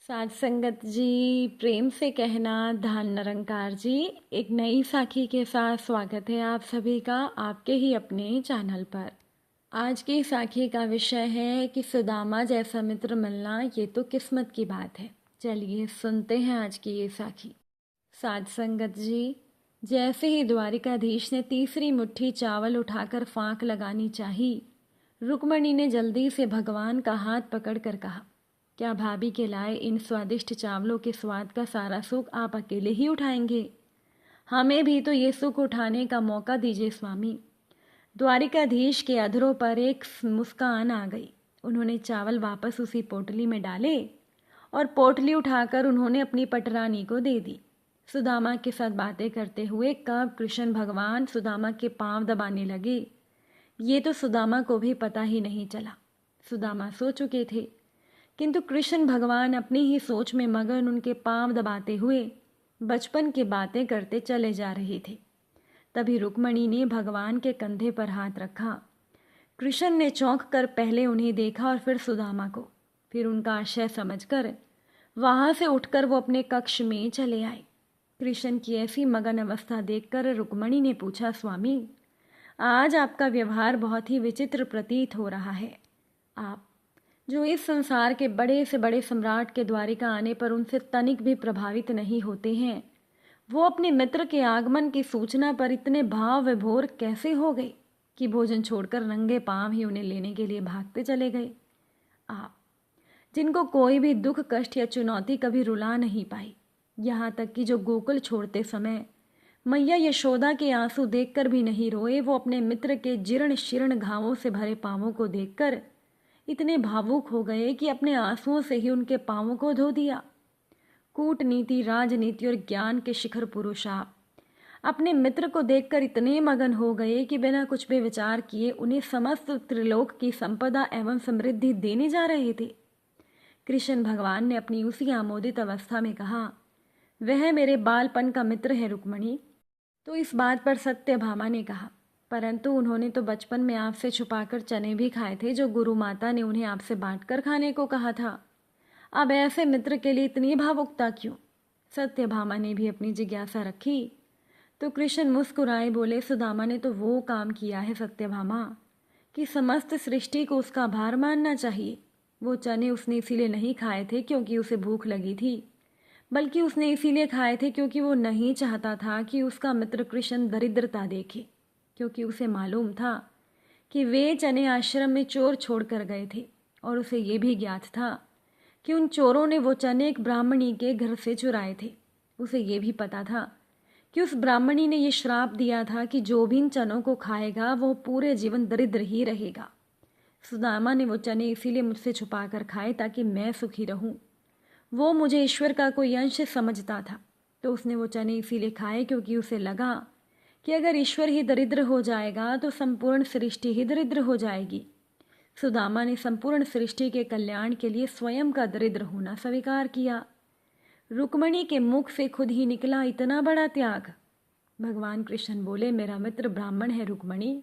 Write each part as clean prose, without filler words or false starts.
साध संगत जी, प्रेम से कहना धन निरंकार जी। एक नई साखी के साथ स्वागत है आप सभी का आपके ही अपने चैनल पर। आज की साखी का विषय है कि सुदामा जैसा मित्र मिलना ये तो किस्मत की बात है। चलिए सुनते हैं आज की ये साखी। साध संगत जी, जैसे ही द्वारिकाधीश ने तीसरी मुट्ठी चावल उठाकर फांक लगानी चाही, रुक्मणी ने जल्दी से भगवान का हाथ पकड़कर कहा, क्या भाभी के लाए इन स्वादिष्ट चावलों के स्वाद का सारा सुख आप अकेले ही उठाएंगे? हमें भी तो ये सुख उठाने का मौका दीजिए स्वामी। द्वारिकाधीश के अधरों पर एक मुस्कान आ गई। उन्होंने चावल वापस उसी पोटली में डाले और पोटली उठाकर उन्होंने अपनी पटरानी को दे दी। सुदामा के साथ बातें करते हुए कब कृष्ण भगवान सुदामा के पांव दबाने लगे, ये तो सुदामा को भी पता ही नहीं चला। सुदामा सो चुके थे, किंतु कृष्ण भगवान अपनी ही सोच में मगन उनके पांव दबाते हुए बचपन की बातें करते चले जा रहे थे। तभी रुक्मणी ने भगवान के कंधे पर हाथ रखा। कृष्ण ने चौंक कर पहले उन्हें देखा और फिर सुदामा को। फिर उनका आशय समझकर वहां से उठकर वो अपने कक्ष में चले आए। कृष्ण की ऐसी मगन अवस्था देखकर रुक्मणी ने पूछा, स्वामी, आज आपका व्यवहार बहुत ही विचित्र प्रतीत हो रहा है। आप जो इस संसार के बड़े से बड़े सम्राट के द्वारिका आने पर उनसे तनिक भी प्रभावित नहीं होते हैं, वो अपने मित्र के आगमन की सूचना पर इतने भाव विभोर कैसे हो गए कि भोजन छोड़कर नंगे पांव ही उन्हें लेने के लिए भागते चले गए। आप जिनको कोई भी दुख कष्ट या चुनौती कभी रुला नहीं पाई, यहाँ तक कि जो गोकुल छोड़ते समय मैया यशोदा के आंसू देखकर भी नहीं रोए, वो अपने मित्र के जीर्ण शीर्ण घावों से भरे पांवों को देखकर इतने भावुक हो गए कि अपने आंसुओं से ही उनके पांवों को धो दिया। कूटनीति, राजनीति और ज्ञान के शिखर पुरुष आप अपने मित्र को देखकर इतने मगन हो गए कि बिना कुछ भी विचार किए उन्हें समस्त त्रिलोक की संपदा एवं समृद्धि देने जा रहे थे। कृष्ण भगवान ने अपनी उसी आमोदित अवस्था में कहा, वह मेरे बालपन का मित्र है रुक्मणी। तो इस बात पर सत्यभामा ने कहा, परंतु उन्होंने तो बचपन में आपसे छुपाकर चने भी खाए थे जो गुरु माता ने उन्हें आपसे बांटकर खाने को कहा था। अब ऐसे मित्र के लिए इतनी भावुकता क्यों? सत्यभामा ने भी अपनी जिज्ञासा रखी। तो कृष्ण मुस्कुराए बोले, सुदामा ने तो वो काम किया है सत्यभामा कि समस्त सृष्टि को उसका भार मानना चाहिए। वो चने उसने इसीलिए नहीं खाए थे क्योंकि उसे भूख लगी थी, बल्कि उसने इसीलिए खाए थे क्योंकि वो नहीं चाहता था कि उसका मित्र कृष्ण दरिद्रता देखे, क्योंकि उसे मालूम था कि वे चने आश्रम में चोर छोड़कर गए थे और उसे ये भी ज्ञात था कि उन चोरों ने वो चने एक ब्राह्मणी के घर से चुराए थे। उसे ये भी पता था कि उस ब्राह्मणी ने ये श्राप दिया था कि जो भी इन चनों को खाएगा वो पूरे जीवन दरिद्र ही रहेगा। सुदामा ने वो चने इसीलिए मुझसे छुपा कर खाए ताकि मैं सुखी रहूं। वो मुझे ईश्वर का कोई अंश समझता था, तो उसने वो चने इसीलिए खाए क्योंकि उसे लगा कि अगर ईश्वर ही दरिद्र हो जाएगा तो संपूर्ण सृष्टि ही दरिद्र हो जाएगी। सुदामा ने संपूर्ण सृष्टि के कल्याण के लिए स्वयं का दरिद्र होना स्वीकार किया। रुक्मणी के मुख से खुद ही निकला इतना बड़ा त्याग। भगवान कृष्ण बोले, मेरा मित्र ब्राह्मण है रुक्मणी,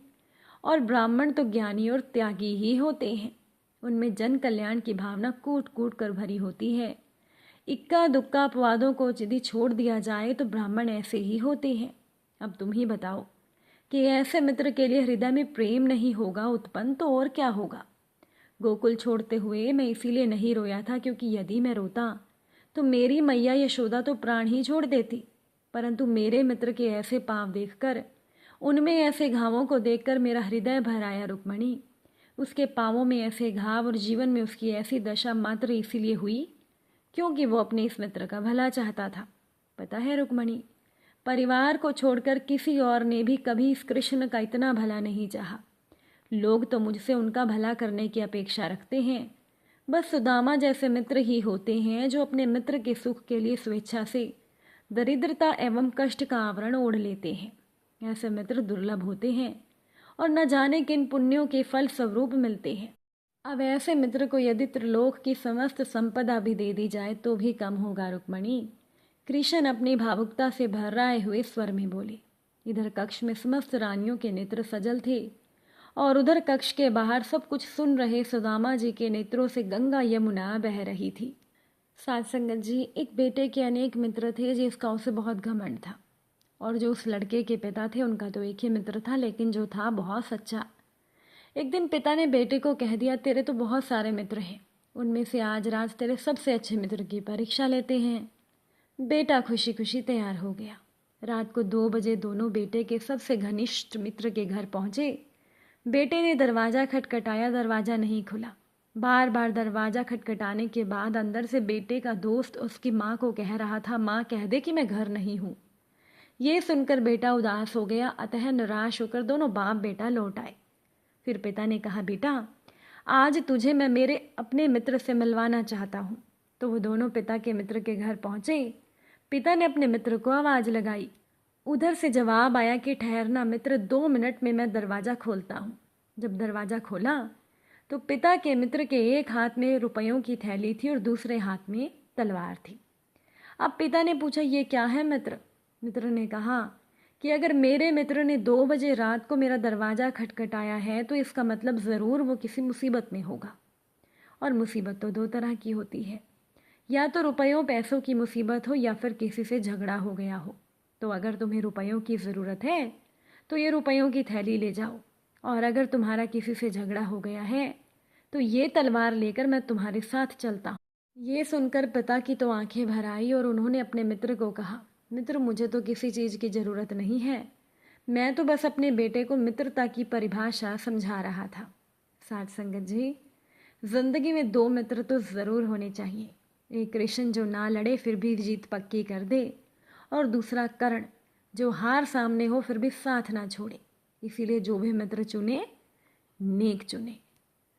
और ब्राह्मण तो ज्ञानी और त्यागी ही होते हैं। उनमें जन कल्याण की भावना कूट कूट कर भरी होती है। इक्का दुक्का अपवादों को यदि छोड़ दिया जाए तो ब्राह्मण ऐसे ही होते हैं। अब तुम ही बताओ कि ऐसे मित्र के लिए हृदय में प्रेम नहीं होगा उत्पन्न तो और क्या होगा? गोकुल छोड़ते हुए मैं इसीलिए नहीं रोया था क्योंकि यदि मैं रोता तो मेरी मैया यशोदा तो प्राण ही छोड़ देती, परंतु मेरे मित्र के ऐसे पांव देखकर, उनमें ऐसे घावों को देखकर मेरा हृदय भर आया रुक्मणी। उसके पांवों में ऐसे घाव और जीवन में उसकी ऐसी दशा मात्र इसीलिए हुई क्योंकि वो अपने इस मित्र का भला चाहता था। पता है रुक्मणी, परिवार को छोड़कर किसी और ने भी कभी इस कृष्ण का इतना भला नहीं चाहा। लोग तो मुझसे उनका भला करने की अपेक्षा रखते हैं। बस सुदामा जैसे मित्र ही होते हैं जो अपने मित्र के सुख के लिए स्वेच्छा से दरिद्रता एवं कष्ट का आवरण ओढ़ लेते हैं। ऐसे मित्र दुर्लभ होते हैं और न जाने किन पुण्यों के फल स्वरूप मिलते हैं। अब ऐसे मित्र को यदि त्रिलोक की समस्त संपदा भी दे दी जाए तो भी कम होगा रुक्मणी। कृष्ण अपनी भावुकता से भर्राए हुए स्वर में बोले। इधर कक्ष में समस्त रानियों के नेत्र सजल थे और उधर कक्ष के बाहर सब कुछ सुन रहे सुदामा जी के नेत्रों से गंगा यमुना बह रही थी। साथ संगत जी, एक बेटे के अनेक मित्र थे जिसका उसे बहुत घमंड था। और जो उस लड़के के पिता थे उनका तो एक ही मित्र था, लेकिन जो था बहुत सच्चा। एक दिन पिता ने बेटे को कह दिया, तेरे तो बहुत सारे मित्र हैं, उनमें से आज रात तेरे सबसे अच्छे मित्र की परीक्षा लेते हैं। बेटा खुशी खुशी तैयार हो गया। रात को 2 बजे दोनों बेटे के सबसे घनिष्ठ मित्र के घर पहुंचे। बेटे ने दरवाज़ा खटखटाया, दरवाज़ा नहीं खुला। बार बार दरवाज़ा खटखटाने के बाद अंदर से बेटे का दोस्त उसकी माँ को कह रहा था, माँ कह दे कि मैं घर नहीं हूँ। ये सुनकर बेटा उदास हो गया, अतः निराश होकर दोनों बाप बेटा लौट आए। फिर पिता ने कहा, बेटा आज तुझे मैं मेरे अपने मित्र से मिलवाना चाहता हूँ। तो वो दोनों पिता के मित्र के घर पहुँचे। पिता ने अपने मित्र को आवाज़ लगाई। उधर से जवाब आया कि ठहरना मित्र, 2 मिनट में मैं दरवाज़ा खोलता हूँ। जब दरवाज़ा खोला तो पिता के मित्र के एक हाथ में रुपयों की थैली थी और दूसरे हाथ में तलवार थी। अब पिता ने पूछा, ये क्या है मित्र? मित्र ने कहा कि अगर मेरे मित्र ने 2 बजे रात को मेरा दरवाज़ा खटखटाया है तो इसका मतलब ज़रूर वो किसी मुसीबत में होगा। और मुसीबत तो 2 तरह की होती है, या तो रुपयों पैसों की मुसीबत हो या फिर किसी से झगड़ा हो गया हो। तो अगर तुम्हें रुपयों की ज़रूरत है तो ये रुपयों की थैली ले जाओ, और अगर तुम्हारा किसी से झगड़ा हो गया है तो ये तलवार लेकर मैं तुम्हारे साथ चलता हूँ। ये सुनकर पिता की तो आंखें भर आई और उन्होंने अपने मित्र को कहा, मित्र मुझे तो किसी चीज़ की ज़रूरत नहीं है, मैं तो बस अपने बेटे को मित्रता की परिभाषा समझा रहा था। साथ संगत जी, ज़िंदगी में 2 मित्र तो ज़रूर होने चाहिए। एक कृष्ण जो ना लड़े फिर भी जीत पक्की कर दे, और दूसरा कर्ण जो हार सामने हो फिर भी साथ ना छोड़े। इसीलिए जो भी मित्र चुने नेक चुने।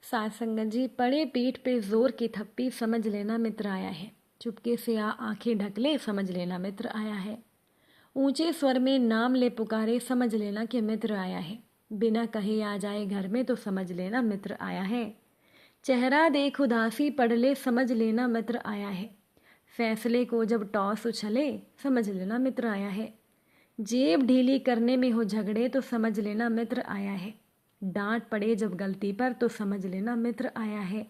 साथ संगत जी, पड़े पीठ पे जोर की थप्पी, समझ लेना मित्र आया है। चुपके से आंखें ढक ले, समझ लेना मित्र आया है। ऊंचे स्वर में नाम ले पुकारे, समझ लेना कि मित्र आया है। बिना कहे आ जाए घर में तो समझ लेना मित्र आया है। चेहरा देख उदासी पड़ ले, समझ लेना मित्र आया है। फैसले को जब टॉस उछले, समझ लेना मित्र आया है। जेब ढीली करने में हो झगड़े तो समझ लेना मित्र आया है। डांट पड़े जब गलती पर तो समझ लेना मित्र आया है।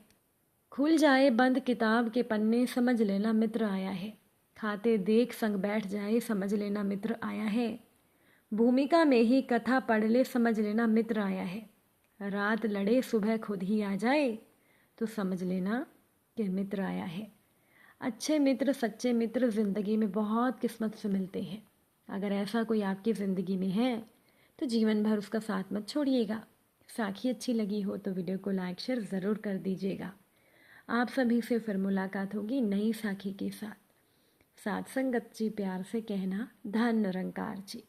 खुल जाए बंद किताब के पन्ने, समझ लेना मित्र आया है। खाते देख संग बैठ जाए, समझ लेना मित्र आया है। भूमिका में ही कथा पढ़ ले, समझ लेना मित्र आया है। रात लड़े सुबह खुद ही आ जाए तो समझ लेना कि मित्र आया है। अच्छे मित्र, सच्चे मित्र ज़िंदगी में बहुत किस्मत से मिलते हैं। अगर ऐसा कोई आपकी ज़िंदगी में है तो जीवन भर उसका साथ मत छोड़िएगा। साखी अच्छी लगी हो तो वीडियो को लाइक शेयर ज़रूर कर दीजिएगा। आप सभी से फिर मुलाकात होगी नई साखी के साथ। साथ संगत जी प्यार से कहना, धन निरंकार जी।